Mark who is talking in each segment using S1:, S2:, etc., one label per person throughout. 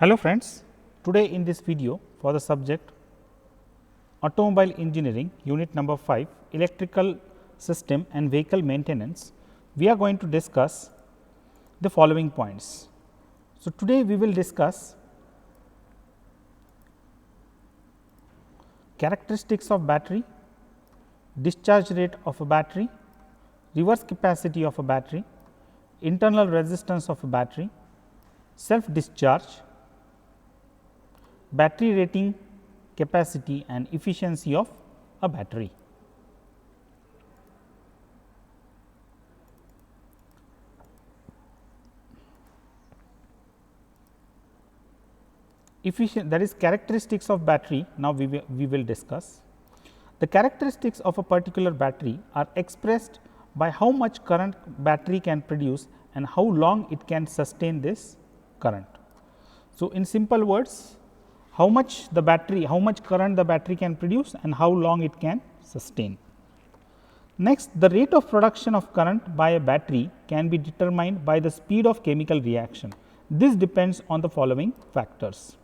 S1: Hello friends, today in this video for the subject Automobile Engineering Unit number 5 Electrical System and Vehicle Maintenance, we are going to discuss the following points. So, today we will discuss characteristics of battery, discharge rate of a battery, reverse capacity of a battery, internal resistance of a battery, self discharge, battery rating, capacity and efficiency of a battery. That is characteristics of battery. Now, we will discuss. The characteristics of a particular battery are expressed by how much current battery can produce and how long it can sustain this current. So, in simple words, how much current the battery can produce and how long it can sustain. Next, the rate of production of current by a battery can be determined by the speed of chemical reaction. This depends on the following factors.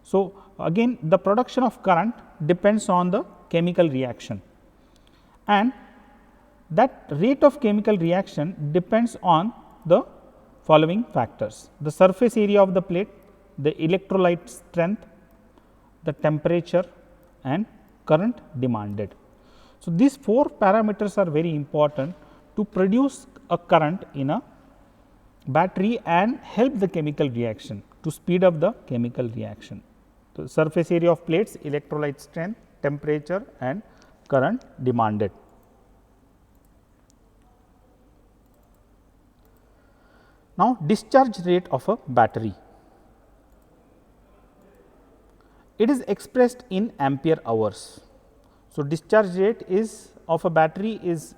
S1: So, again the production of current depends on the chemical reaction, and that rate of chemical reaction depends on the following factors: the surface area of the plate, the electrolyte strength, the temperature and current demanded. So, these 4 parameters are very important to produce a current in a battery and help the chemical reaction to speed up the chemical reaction. So, surface area of plates, electrolyte strength, temperature and current demanded. Now, discharge rate of a battery. It is expressed in ampere hours. So, discharge rate is of a battery is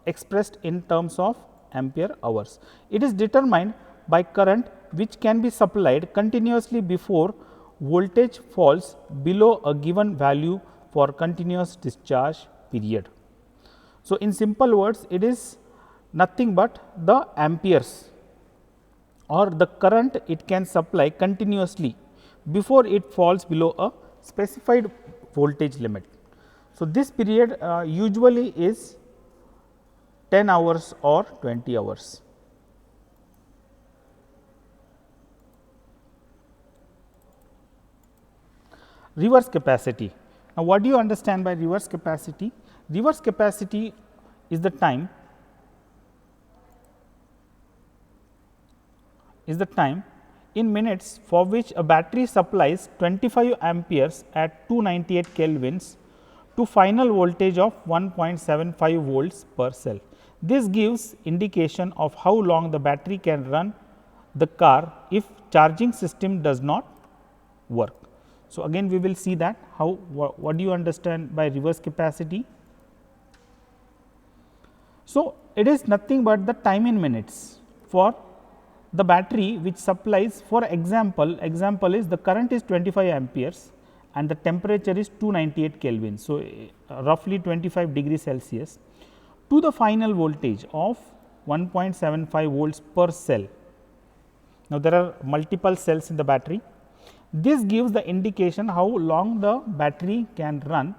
S1: expressed in terms of ampere hours. It is determined by current which can be supplied continuously before voltage falls below a given value for continuous discharge period. So, in simple words, it is nothing but the amperes or the current it can supply continuously before it falls below a specified voltage limit. So, this period usually is 10 hours or 20 hours. Reverse capacity. Now, what do you understand by reverse capacity? Reverse capacity is the time in minutes for which a battery supplies 25 amperes at 298 kelvins to final voltage of 1.75 volts per cell. This gives indication of how long the battery can run the car if charging system does not work. So, again we will see that how what do you understand by reverse capacity. So, it is nothing but the time in minutes for the battery which supplies, for example is the current is 25 amperes and the temperature is 298 Kelvin. So, roughly 25 degrees Celsius to the final voltage of 1.75 volts per cell. Now, there are multiple cells in the battery. This gives the indication how long the battery can run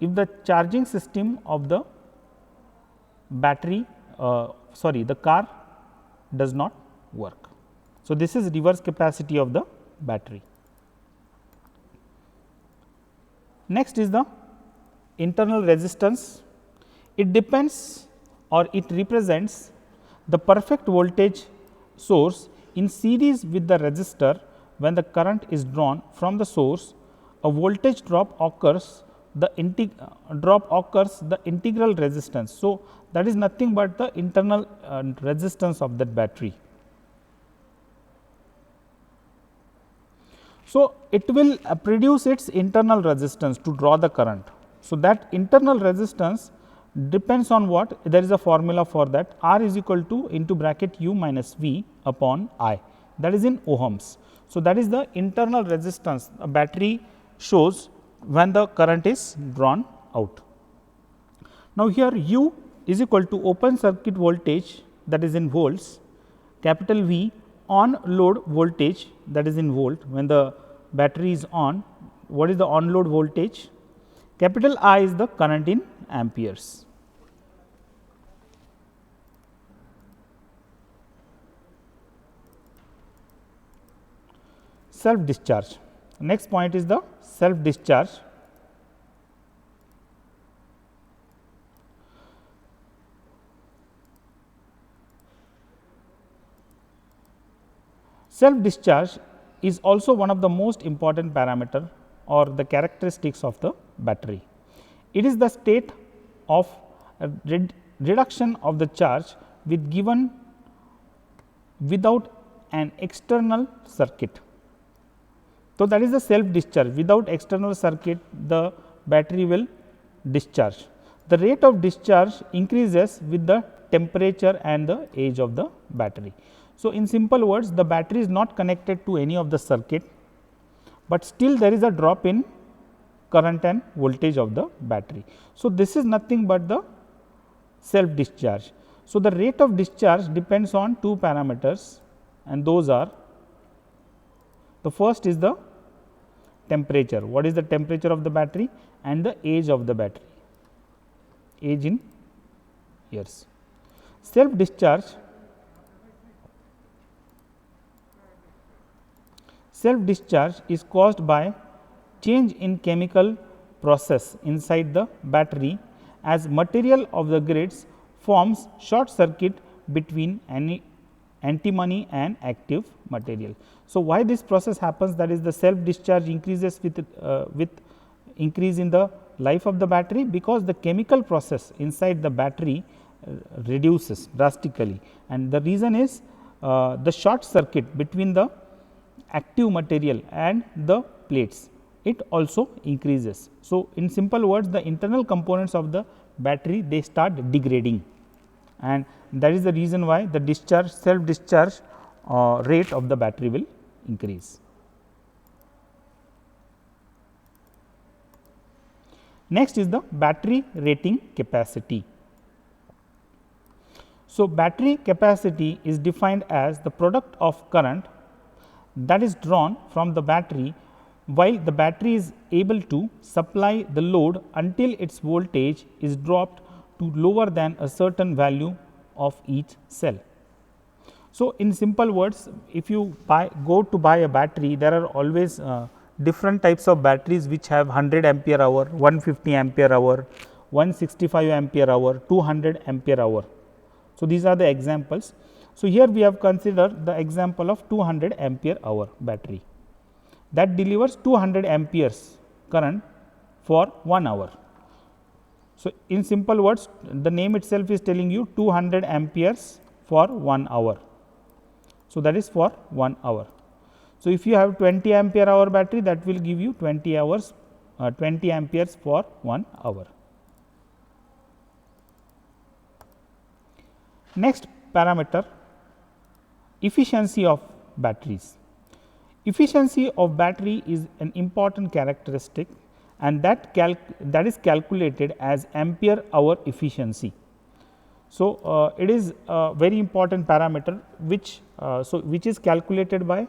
S1: if the charging system of the battery the car does not work. So, this is reverse capacity of the battery. Next is the internal resistance. It depends or it represents the perfect voltage source in series with the resistor. When the current is drawn from the source, a voltage drop occurs, the integral resistance. So, that is nothing but the internal resistance of that battery. So, it will produce its internal resistance to draw the current. So, that internal resistance depends on what? There is a formula for that, R is equal to into bracket U minus V upon I, that is in ohms. So, that is the internal resistance a battery shows when the current is drawn out. Now, here U is equal to open circuit voltage, that is in volts, capital V on load voltage, that is in volt. When the battery is on, what is the on load voltage? Capital I is the current in amperes. Self discharge. Next point is the self discharge. Self discharge is also one of the most important parameter or the characteristics of the battery. It is the state of reduction of the charge without an external circuit. So, that is the self discharge. Without external circuit, the battery will discharge. The rate of discharge increases with the temperature and the age of the battery. So, in simple words, the battery is not connected to any of the circuit, but still there is a drop in current and voltage of the battery. So, this is nothing but the self discharge. So, the rate of discharge depends on two parameters, and those are, the first is the temperature. What is the temperature of the battery? And the age of the battery, age in years. Self discharge is caused by change in chemical process inside the battery, as material of the grids forms short circuit between antimony and active material. So, why this process happens? That is, the self discharge increases with increase in the life of the battery, because the chemical process inside the battery reduces drastically, and the reason is the short circuit between the active material and the plates, it also increases. So, in simple words, the internal components of the battery, they start degrading, and that is the reason why the self discharge rate of the battery will increase. Next is the battery rating capacity. So, battery capacity is defined as the product of current that is drawn from the battery while the battery is able to supply the load until its voltage is dropped to lower than a certain value of each cell. So, in simple words, if you go to buy a battery, there are always different types of batteries which have 100 ampere hour, 150 ampere hour, 165 ampere hour, 200 ampere hour. So, these are the examples. So, here we have considered the example of 200 ampere hour battery that delivers 200 amperes current for 1 hour. So, in simple words, the name itself is telling you 200 amperes for 1 hour. So, that is for 1 hour. So, if you have 20 ampere hour battery, that will give you 20 amperes for 1 hour. Next parameter, efficiency of batteries. Efficiency of battery is an important characteristic, and that is calculated as ampere hour efficiency. So, it is a very important parameter which is calculated by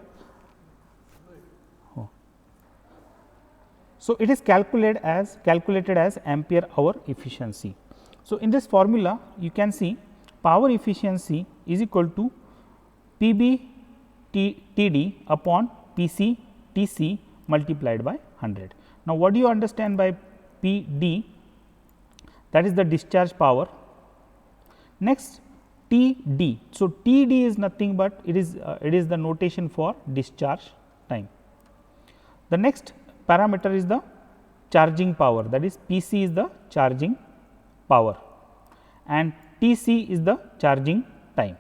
S1: so it is calculated as ampere hour efficiency. So, in this formula you can see power efficiency is equal to PB TD upon PC TC multiplied by 100. Now, what do you understand by PD? That is the discharge power. Next, TD. So, TD is nothing but it is the notation for discharge time. The next parameter is the charging power, that is PC is the charging power and TC is the charging time.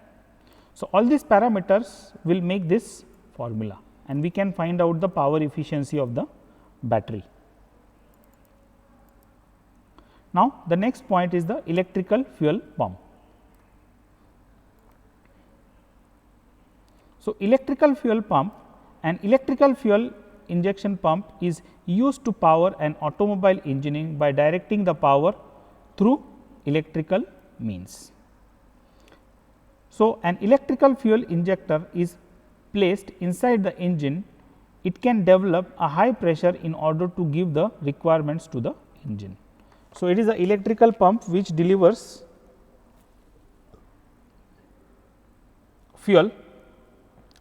S1: So, all these parameters will make this formula, and we can find out the power efficiency of the battery. Now, the next point is the electrical fuel pump. So, electrical fuel pump, an electrical fuel injection pump is used to power an automobile engine by directing the power through electrical means. So, an electrical fuel injector is placed inside the engine, it can develop a high pressure in order to give the requirements to the engine. So, it is an electrical pump which delivers fuel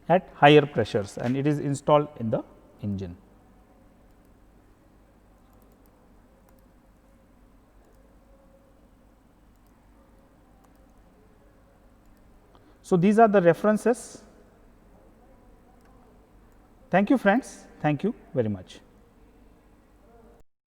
S1: at higher pressures and it is installed in the engine. So, these are the references. Thank you friends, thank you very much.